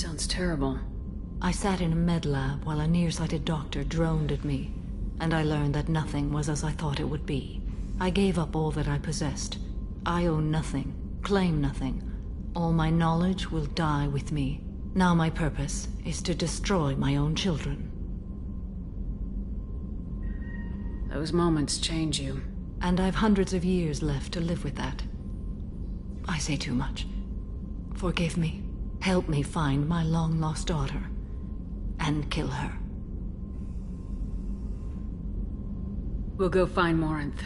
Sounds terrible. I sat in a med lab while a nearsighted doctor droned at me, and I learned that nothing was as I thought it would be. I gave up all that I possessed. I own nothing, claim nothing. All my knowledge will die with me. Now my purpose is to destroy my own children. Those moments change you. And I've hundreds of years left to live with that. I say too much. Forgive me. Help me find my long-lost daughter. And kill her. We'll go find Morinth.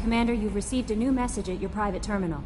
Commander, you've received a new message at your private terminal.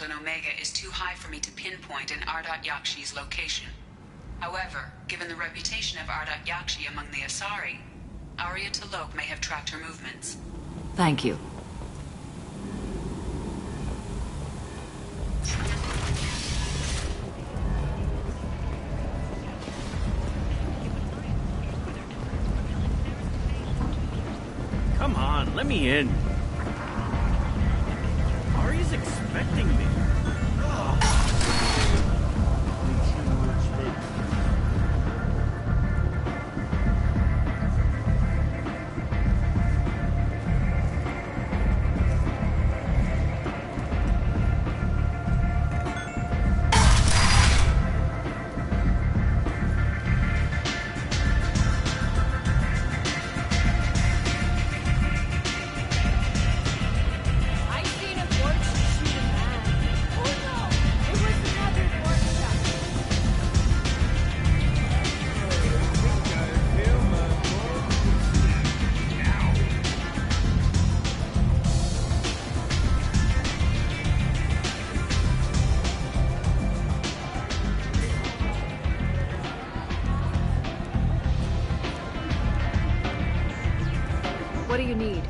On Omega is too high for me to pinpoint an Ardat Yakshi's location. However, given the reputation of Ardat Yakshi among the Asari, Arya T'Loak may have tracked her movements. Thank you. Come on, let me in. Arya's expecting me. What do you need?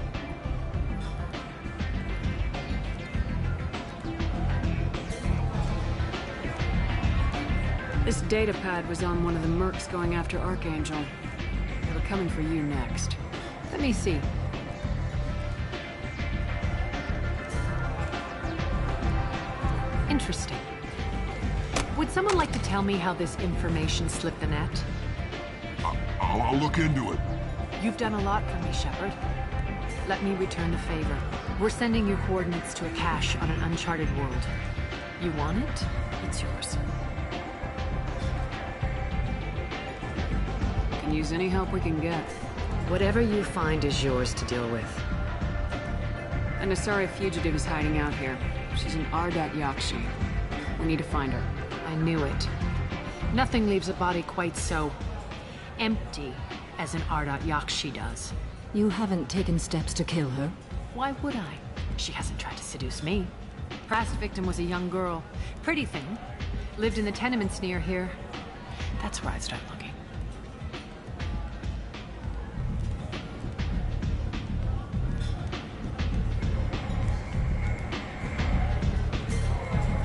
This data pad was on one of the mercs going after Archangel. They were coming for you next. Let me see. Interesting. Would someone like to tell me how this information slipped the net? I'll look into it. You've done a lot for me, Shepard. Let me return the favor. We're sending your coordinates to a cache on an uncharted world. You want it? It's yours. Can use any help we can get. Whatever you find is yours to deal with. An Asari fugitive is hiding out here. She's an Yakshi. We need to find her. I knew it. Nothing leaves a body quite so empty as an Yakshi does. You haven't taken steps to kill her? Why would I? She hasn't tried to seduce me. Past victim was a young girl. Pretty thing. Lived in the tenements near here. That's where I'd start looking.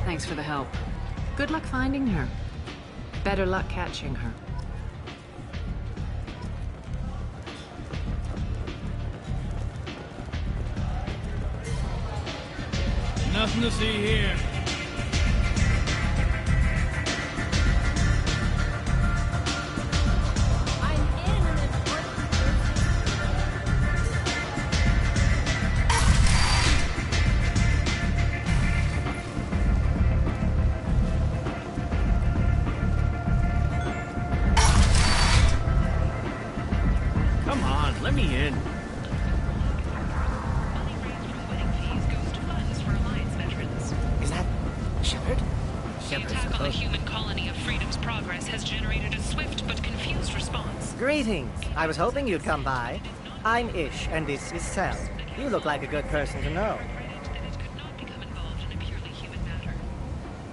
Thanks for the help. Good luck finding her. Better luck catching her. Nothing to see here. Come on, let me in. The attack on the human colony of Freedom's Progress has generated a swift but confused response. Greetings. I was hoping you'd come by. I'm Ish, and this is Sel. You look like a good person to know.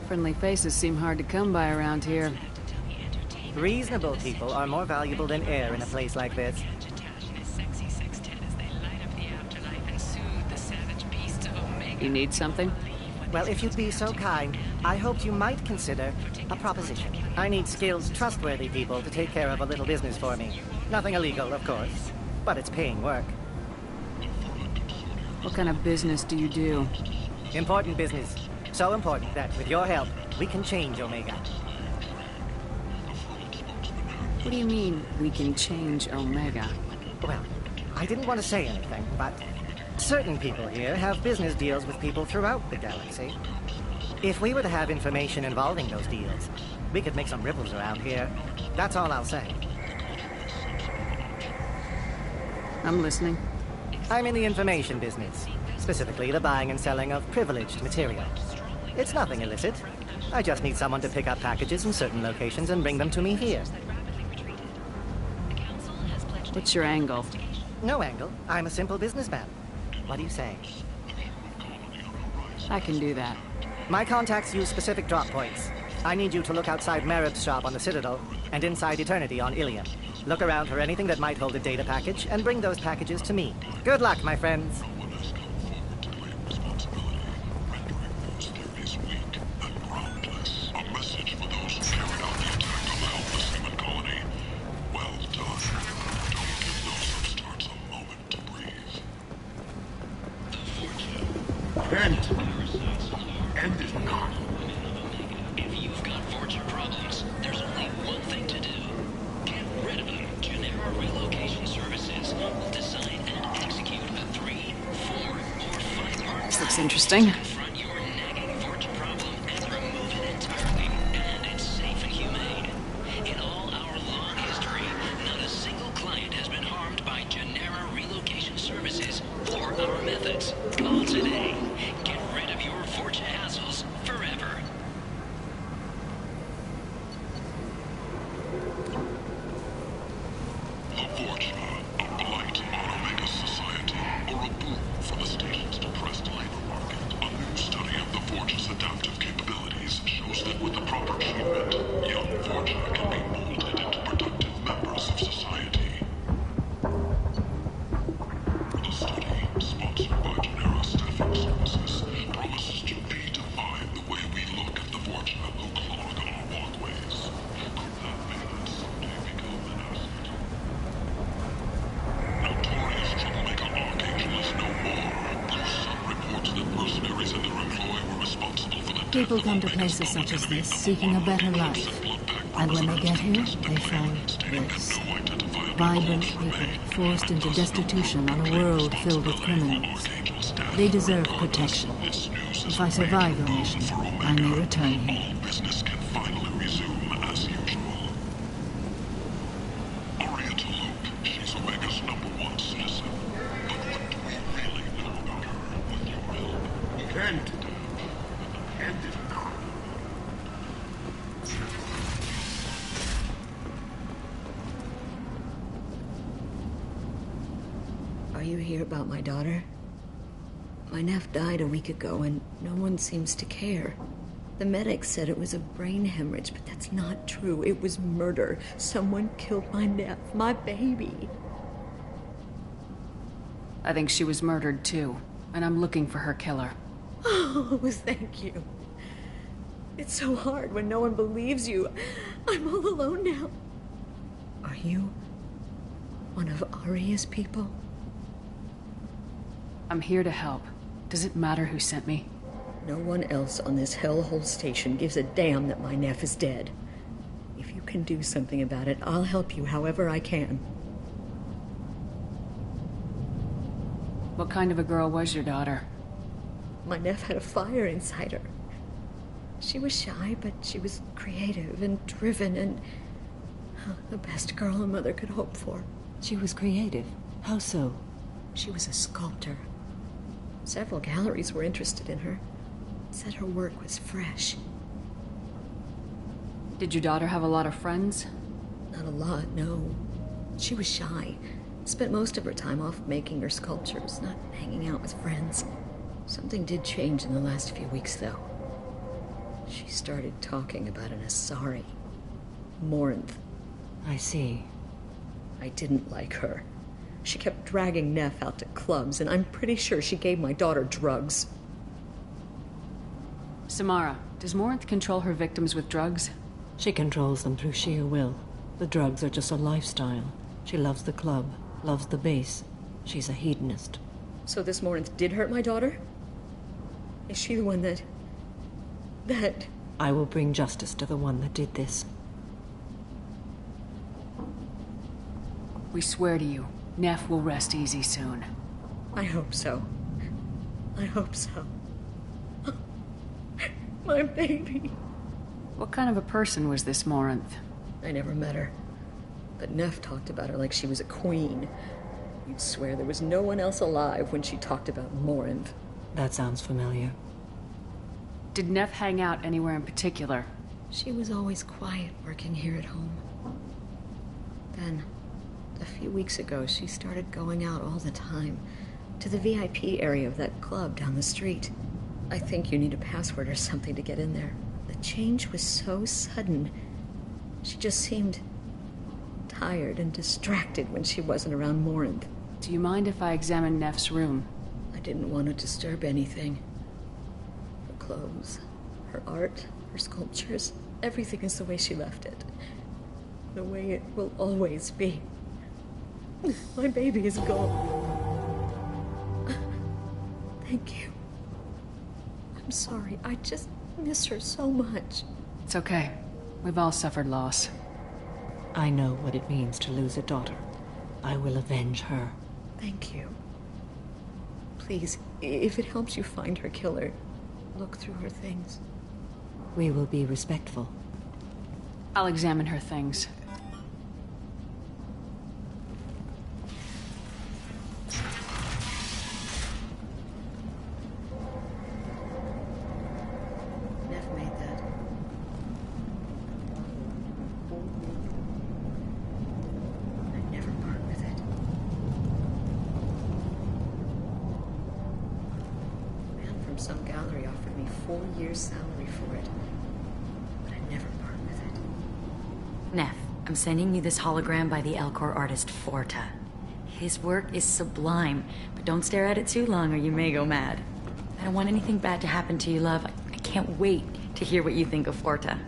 Friendly faces seem hard to come by around here. Reasonable people are more valuable than air in a place like this. You need something? Well, if you'd be so kind, I hoped you might consider a proposition. I need skilled, trustworthy people to take care of a little business for me. Nothing illegal, of course, but it's paying work. What kind of business do you do? Important business. So important that, with your help, we can change Omega. What do you mean, we can change Omega? Well, I didn't want to say anything, but certain people here have business deals with people throughout the galaxy. If we were to have information involving those deals, we could make some ripples around here. That's all I'll say. I'm listening. I'm in the information business, specifically the buying and selling of privileged material. It's nothing illicit. I just need someone to pick up packages in certain locations and bring them to me here. What's your angle? No angle. I'm a simple businessman. What do you say? I can do that. My contacts use specific drop points. I need you to look outside Marib's shop on the Citadel and inside Eternity on Ilium. Look around for anything that might hold a data package and bring those packages to me. Good luck, my friends. Kent! End it now. If you've got fortune problems, there's only one thing to do. Get rid of them. Genera Relocation Services will design and execute a 3, 4, or 5-part This looks interesting. confront your nagging fortune problem and remove it entirely. And it's safe and humane. In all our long history, not a single client has been harmed by Genera Relocation Services or our methods. Call today. Get rid of your fortune hassles forever. The Fortuna, a blight on Omega society, or a boon for the station's depressed labor market. A new study of the Forge's adaptive capabilities shows that with the proper treatment, young Fortuna can be molded into productive members of society. The study, sponsored by Genera Staffing Services, promises to redefine the way we look at the Fortuna who clog our walkways. Could that mean that someday become an asset? Notorious troublemaker Archangel is no more. Some reports that mercenaries and their employ were responsible for the death People of come to Omega places such as Society. this seeking a better life. And when they get here, they find this. Vibrant people forced into destitution on a world filled with criminals. They deserve protection. If I survive your mission, I may return here. Business can finally resume as usual. Oriental Luke, she's Omega's #1 citizen. But what do we really know about her with your help? End it now. Are you here about my daughter? My nephew died a week ago and no one seems to care. The medics said it was a brain hemorrhage, but that's not true. It was murder. Someone killed my nephew, my baby. I think she was murdered too, and I'm looking for her killer. Oh, thank you. It's so hard when no one believes you. I'm all alone now. Are you one of Aria's people? I'm here to help. Does it matter who sent me? No one else on this hellhole station gives a damn that my nephew is dead. If you can do something about it, I'll help you however I can. What kind of a girl was your daughter? My nephew had a fire inside her. She was shy, but she was creative and driven and the best girl a mother could hope for. She was creative. How so? She was a sculptor. Several galleries were interested in her. Said her work was fresh. Did your daughter have a lot of friends? Not a lot, no. She was shy. Spent most of her time off making her sculptures, not hanging out with friends. Something did change in the last few weeks, though. She started talking about an Asari. Morinth. I see. I didn't like her. She kept dragging Neff out to clubs, and I'm pretty sure she gave my daughter drugs. Samara, does Morinth control her victims with drugs? She controls them through sheer will. The drugs are just a lifestyle. She loves the club, loves the base. She's a hedonist. So this Morinth did hurt my daughter? Is she the one that... I will bring justice to the one that did this. We swear to you, Neff will rest easy soon. I hope so. I hope so. My baby. What kind of a person was this Morinth? I never met her. But Neff talked about her like she was a queen. You'd swear there was no one else alive when she talked about Morinth. That sounds familiar. Did Neff hang out anywhere in particular? She was always quiet working here at home. Then, a few weeks ago, she started going out all the time. To the VIP area of that club down the street. I think you need a password or something to get in there. The change was so sudden. She just seemed tired and distracted when she wasn't around Morinth. Do you mind if I examine Neff's room? I didn't want to disturb anything. Her clothes, her art, her sculptures, everything is the way she left it. The way it will always be. My baby is gone. Thank you. I'm sorry. I just miss her so much. It's okay. We've all suffered loss. I know what it means to lose a daughter. I will avenge her. Thank you. Please, if it helps you find her killer, look through her things. We will be respectful. I'll examine her things. Nev made that. I'd never part with it. A man from some gallery offered me 4 years' salary for it. But I'd never part with it. Neff, I'm sending you this hologram by the Elcor artist Forta. His work is sublime, but don't stare at it too long or you may go mad. I don't want anything bad to happen to you, love. I can't wait to hear what you think of Forta.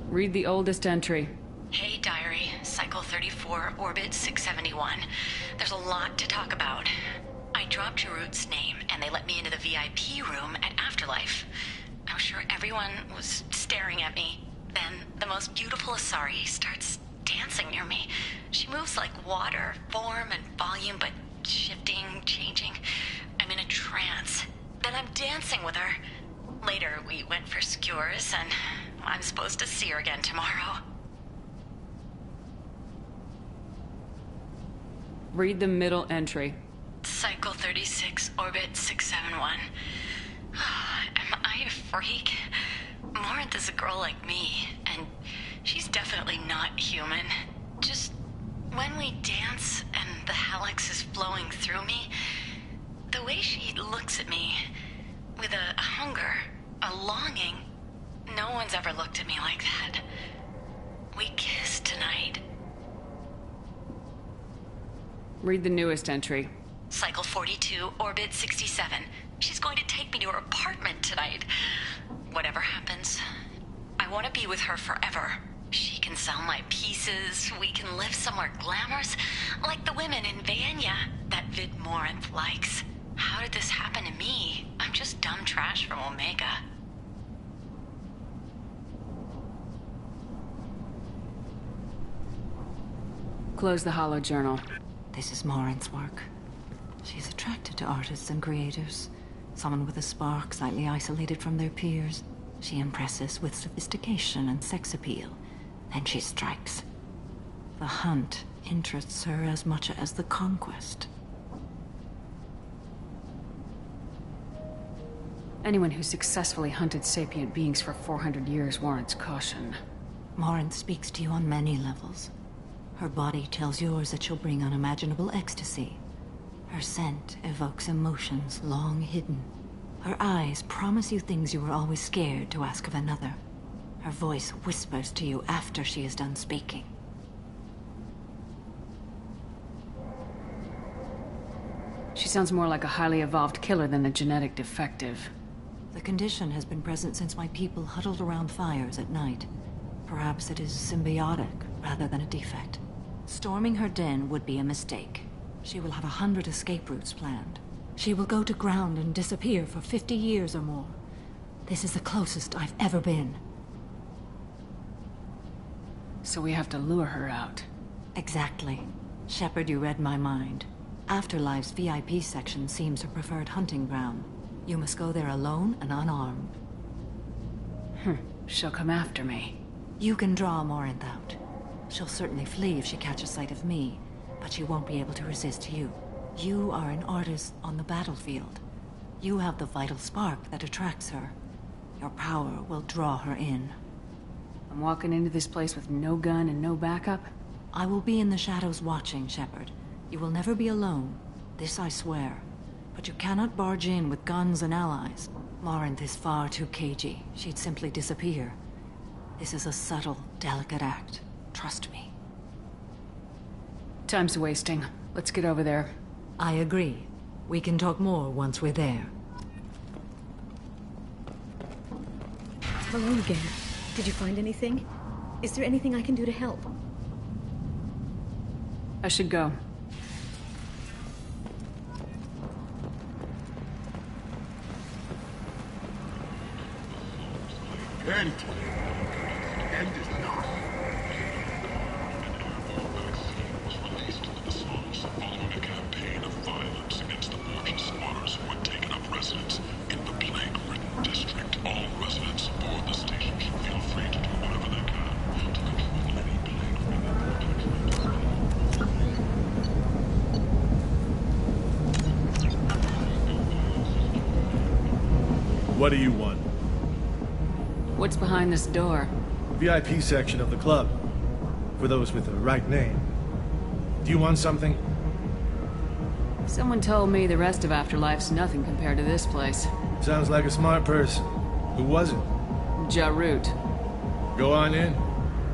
Read the oldest entry. Hey, diary. Cycle 34, orbit 671. There's a lot to talk about. I dropped Jarut's name, and they let me into the VIP room at Afterlife. I was sure everyone was staring at me. Then the most beautiful Asari starts dancing near me. She moves like water, form and volume, but shifting, changing. I'm in a trance. Then I'm dancing with her. Later, we went for skewers, and I'm supposed to see her again tomorrow. Read the middle entry. Cycle 36, orbit 671. Am I a freak? Morinth is a girl like me, and she's definitely not human. Just when we dance and the Helix is flowing through me, the way she looks at me, with a hunger, a longing, no one's ever looked at me like that. We kissed tonight. Read the newest entry. Cycle 42, orbit 67. She's going to take me to her apartment tonight. Whatever happens, I want to be with her forever. She can sell my pieces. We can live somewhere glamorous, like the women in Vanya that Vid Morinth likes. How did this happen to me? I'm just dumb trash from Omega. Close the holo journal. This is Morinth's work. She's attracted to artists and creators. Someone with a spark, slightly isolated from their peers. She impresses with sophistication and sex appeal. Then she strikes. The hunt interests her as much as the conquest. Anyone who successfully hunted sapient beings for 400 years warrants caution. Morinth speaks to you on many levels. Her body tells yours that she'll bring unimaginable ecstasy. Her scent evokes emotions long hidden. Her eyes promise you things you were always scared to ask of another. Her voice whispers to you after she is done speaking. She sounds more like a highly evolved killer than a genetic defective. The condition has been present since my people huddled around fires at night. Perhaps it is symbiotic rather than a defect. Storming her den would be a mistake. She will have 100 escape routes planned. She will go to ground and disappear for 50 years or more. This is the closest I've ever been. So we have to lure her out. Exactly. Shepard, you read my mind. Afterlife's VIP section seems her preferred hunting ground. You must go there alone and unarmed. She'll come after me. You can draw Morinth out. She'll certainly flee if she catches sight of me, but she won't be able to resist you. You are an artist on the battlefield. You have the vital spark that attracts her. Your power will draw her in. I'm walking into this place with no gun and no backup? I will be in the shadows watching, Shepard. You will never be alone. This I swear. But you cannot barge in with guns and allies. Morinth is far too cagey. She'd simply disappear. This is a subtle, delicate act. Trust me. Time's wasting. Let's get over there. I agree. We can talk more once we're there. Hello again. Did you find anything? Is there anything I can do to help? I should go. Plenty. And is not. Was released into the slums following a campaign of violence against the Fortune squatters who had taken up residence in the plague-ridden district. All residents aboard the station should feel free to do whatever they can to control any plague-ridden. What do you want? What's behind this door? VIP section of the club. For those with the right name. Do you want something? Someone told me the rest of Afterlife's nothing compared to this place. Sounds like a smart person. Who was it? Jarut. Go on in.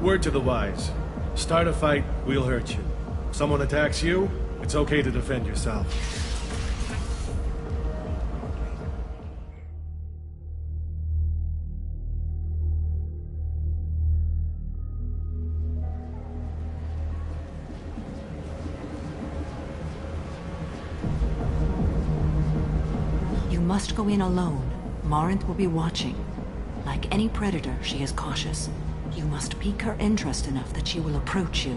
Word to the wise. Start a fight, we'll hurt you. Someone attacks you, it's okay to defend yourself. You must go in alone. Morinth will be watching. Like any predator, she is cautious. You must pique her interest enough that she will approach you.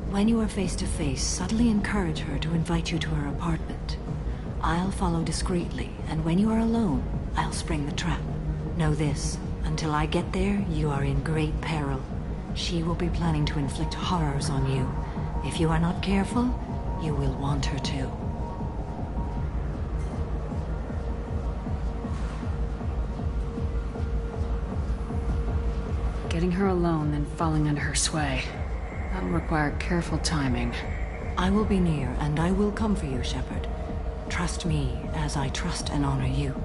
When you are face to face, subtly encourage her to invite you to her apartment. I'll follow discreetly, and when you are alone, I'll spring the trap. Know this, until I get there, you are in great peril. She will be planning to inflict horrors on you. If you are not careful, you will want her to. Getting her alone, then falling under her sway. That'll require careful timing. I will be near, and I will come for you, Shepard. Trust me, as I trust and honor you.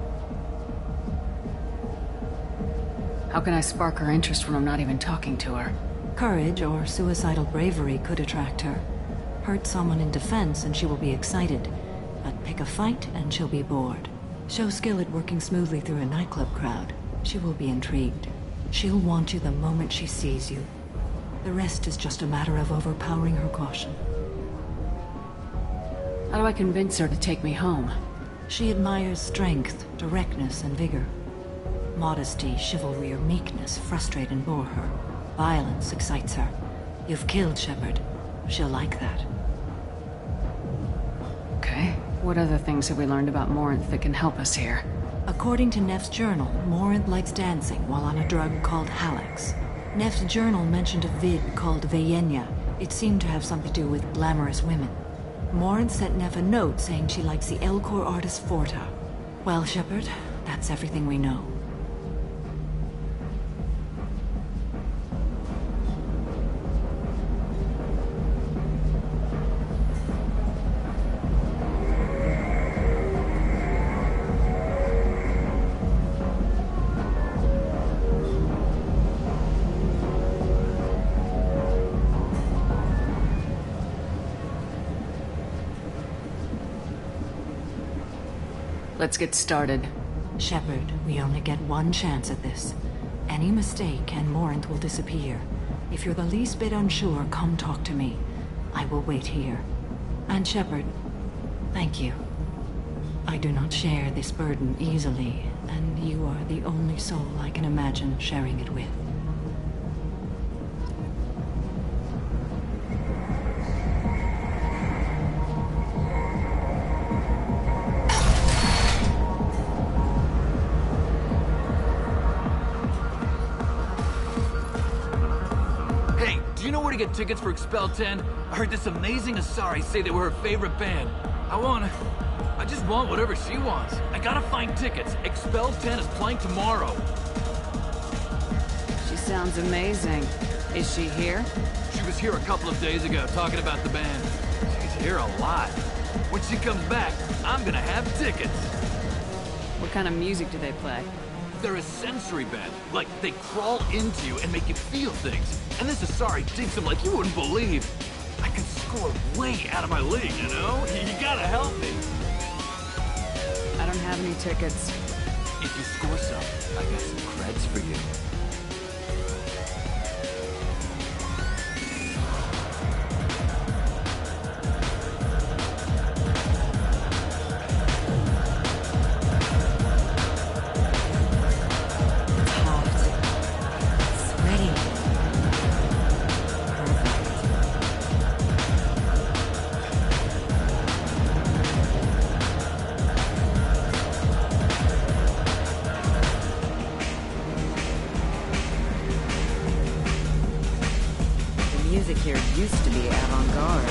How can I spark her interest when I'm not even talking to her? Courage or suicidal bravery could attract her. Hurt someone in defense and she will be excited. But pick a fight and she'll be bored. Show skill at working smoothly through a nightclub crowd. She will be intrigued. She'll want you the moment she sees you. The rest is just a matter of overpowering her caution. How do I convince her to take me home? She admires strength, directness, and vigor. Modesty, chivalry, or meekness frustrate and bore her. Violence excites her. You've killed Shepard. She'll like that. Okay. What other things have we learned about Morinth that can help us here? According to Neff's journal, Morinth likes dancing while on a drug called Halax. Neff's journal mentioned a vid called Veyenya. It seemed to have something to do with glamorous women. Morinth sent Neff a note saying she likes the Elcor artist Forta. Well, Shepard, that's everything we know. Let's get started. Shepard, we only get one chance at this. Any mistake and Morinth will disappear. If you're the least bit unsure, come talk to me. I will wait here. And Shepard, thank you. I do not share this burden easily, and you are the only soul I can imagine sharing it with. Get tickets for Expel 10? I heard this amazing Asari say they were her favorite band. I just want whatever she wants. I gotta find tickets. Expel 10 is playing tomorrow. She sounds amazing. Is she here? She was here a couple of days ago talking about the band. She's here a lot. When she comes back, I'm gonna have tickets. What kind of music do they play? They're a sensory band. Like, they crawl into you and make you feel things. And this Asari digs them like you wouldn't believe. I can score way out of my league, you know? You gotta help me. I don't have any tickets. If you score some, I got some creds for you. music here used to be avant-garde.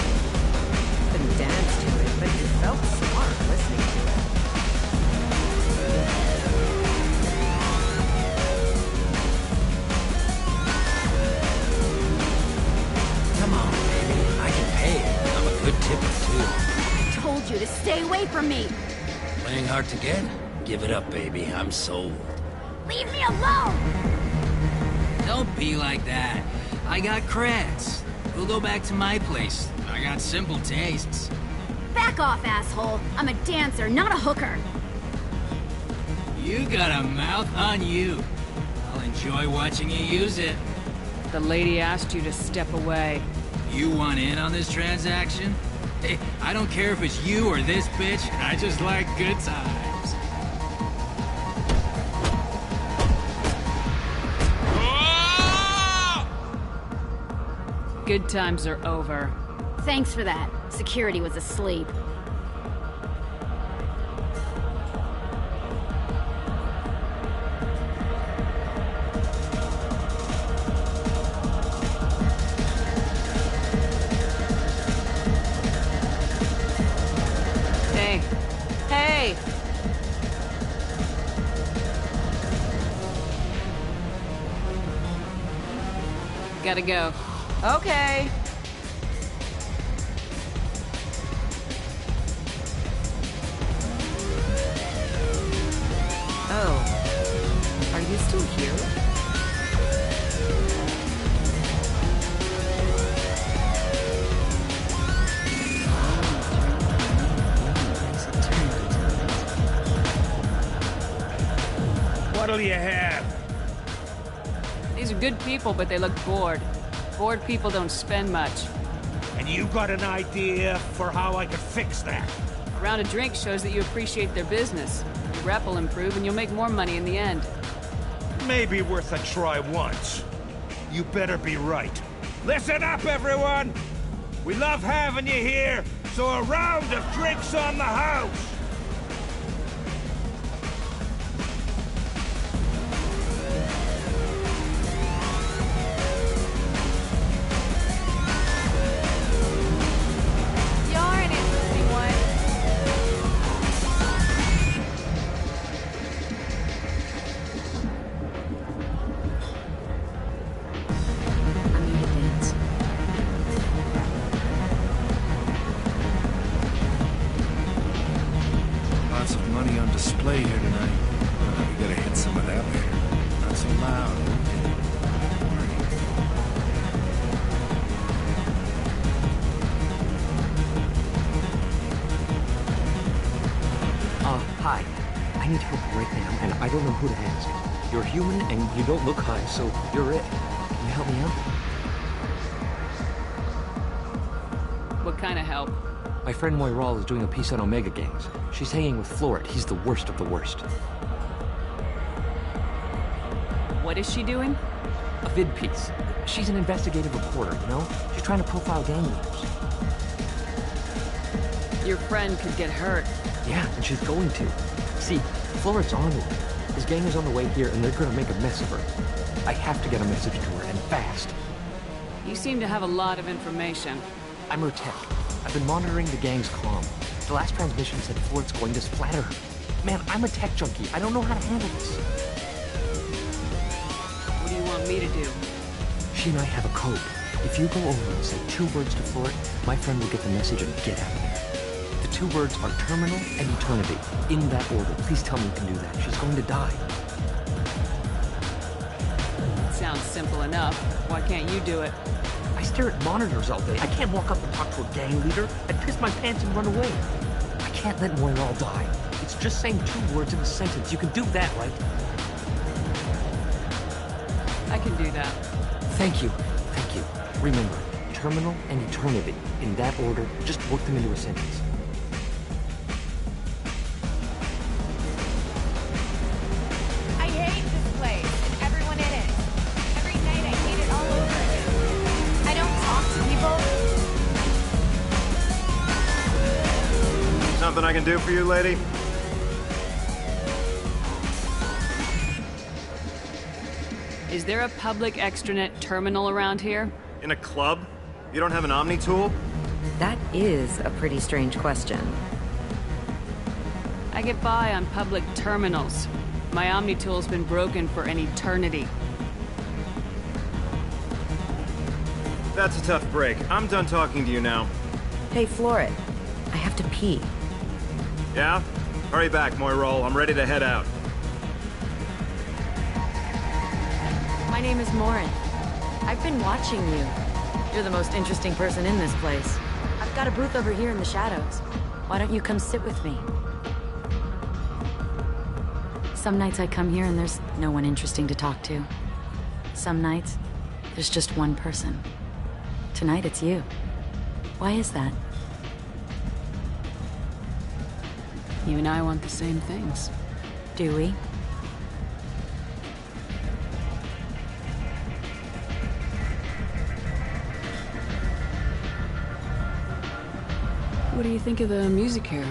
Couldn't dance to it, but it felt smart listening to it. Come on, baby. I can pay. I'm a good tipper, too. I told you to stay away from me! Playing hard to get? Give it up, baby. I'm sold. Leave me alone! Don't be like that. I got creds. We'll go back to my place. I got simple tastes. Back off, asshole! I'm a dancer, not a hooker! You got a mouth on you. I'll enjoy watching you use it. The lady asked you to step away. You want in on this transaction? Hey, I don't care if it's you or this bitch. I just like good times. Good times are over. Thanks for that. Security was asleep. Hey. Hey! Gotta go. Okay. Oh. Are you still here? What'll you have? These are good people, but they look bored. Bored people don't spend much. And you got an idea for how I could fix that? A round of drinks shows that you appreciate their business. Your rep will improve and you'll make more money in the end. Maybe worth a try once. You better be right. Listen up, everyone! We love having you here, so a round of drinks on the house! Lots of money on display here tonight. We gotta hit some of that later. Not so loud. Hi. I need help right now, and I don't know who to ask. You're human, and you don't look high, so you're it. Can you help me out? What kind of help? My friend Moiral is doing a piece on Omega gangs. She's hanging with Floret. He's the worst of the worst. What is she doing? A vid piece. She's an investigative reporter, you know? She's trying to profile gang leaders. Your friend could get hurt. Yeah, and she's going to. See, Floret's on her. His gang is on the way here, and they're gonna make a mess of her. I have to get a message to her, and fast. You seem to have a lot of information. I'm her tech. I've been monitoring the gang's comm. The last transmission said Floret's going to splatter her. Man, I'm a tech junkie. I don't know how to handle this. What do you want me to do? She and I have a code. If you go over and say 2 words to Floret, my friend will get the message and get out of there. The 2 words are terminal and eternity. In that order. Please tell me you can do that. She's going to die. Sounds simple enough. Why can't you do it? I stare at monitors all day. I can't walk up and talk to a gang leader. I'd piss my pants and run away. I can't let Moiral die. It's just saying 2 words in a sentence. You can do that, right? I can do that. Thank you. Thank you. Remember, terminal and eternity. In that order, just work them into a sentence. I hate this place and everyone in it. Every night I hate it all over again. I don't talk to people. Something I can do for you, lady? Is there a public extranet terminal around here? In a club? You don't have an Omni tool? That is a pretty strange question. I get by on public terminals. My Omni tool's been broken for an eternity. That's a tough break. I'm done talking to you now. Hey, Floret. I have to pee. Yeah? Hurry back, Moirol. I'm ready to head out. My name is Morin. I've been watching you. You're the most interesting person in this place. I've got a booth over here in the shadows. Why don't you come sit with me? Some nights I come here and there's no one interesting to talk to. Some nights, there's just one person. Tonight it's you. Why is that? You and I want the same things. Do we? What do you think of the music here?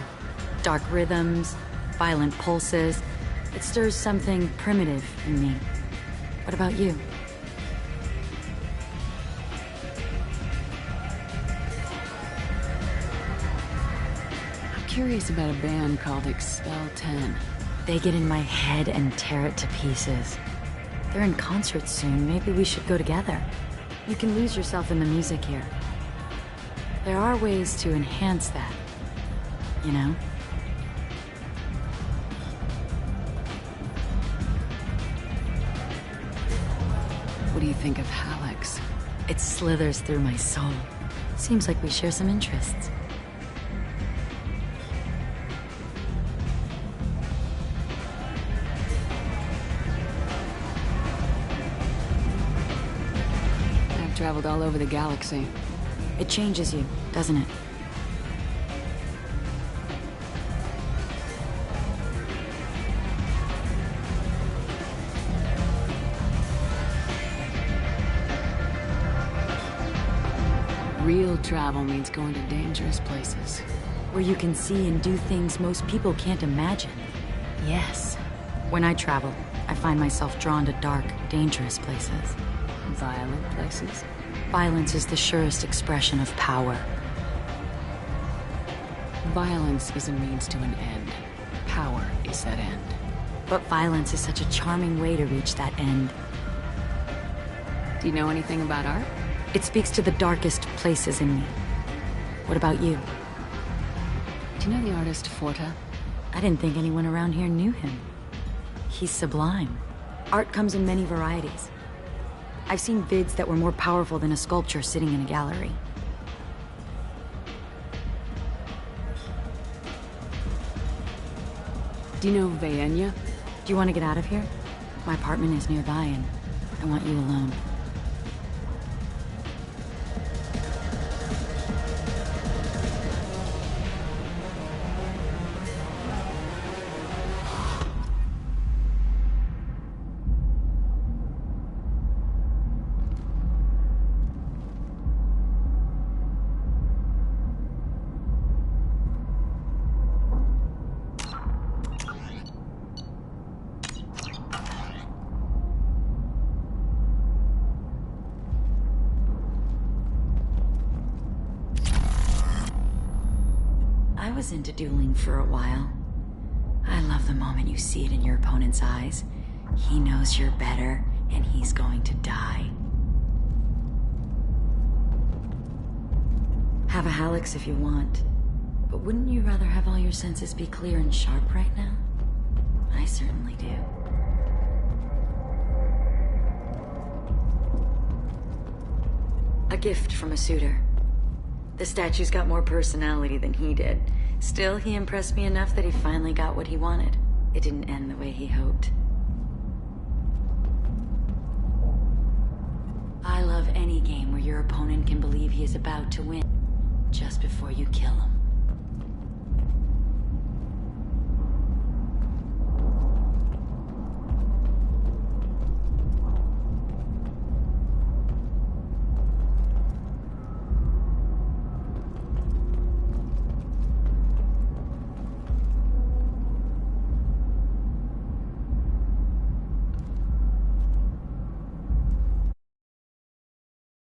Dark rhythms, violent pulses. It stirs something primitive in me. What about you? I'm curious about a band called Expel 10. They get in my head and tear it to pieces. They're in concert soon. Maybe we should go together. You can lose yourself in the music here. There are ways to enhance that, you know? What do you think of Hallex? It slithers through my soul. Seems like we share some interests. I've traveled all over the galaxy. It changes you, doesn't it? Real travel means going to dangerous places. Where you can see and do things most people can't imagine. Yes. When I travel, I find myself drawn to dark, dangerous places. Violent places? Violence is the surest expression of power. Violence is a means to an end. Power is that end. But violence is such a charming way to reach that end. Do you know anything about art? It speaks to the darkest places in me. What about you? Do you know the artist Forta? I didn't think anyone around here knew him. He's sublime. Art comes in many varieties. I've seen vids that were more powerful than a sculpture sitting in a gallery. Do you know Vaenya? Do you want to get out of here? My apartment is nearby and I want you alone. I was into dueling for a while. I love the moment you see it in your opponent's eyes. He knows you're better, and he's going to die. Have a Hallex if you want. But wouldn't you rather have all your senses be clear and sharp right now? I certainly do. A gift from a suitor. The statue's got more personality than he did. Still, he impressed me enough that he finally got what he wanted. It didn't end the way he hoped. I love any game where your opponent can believe he is about to win just before you kill him.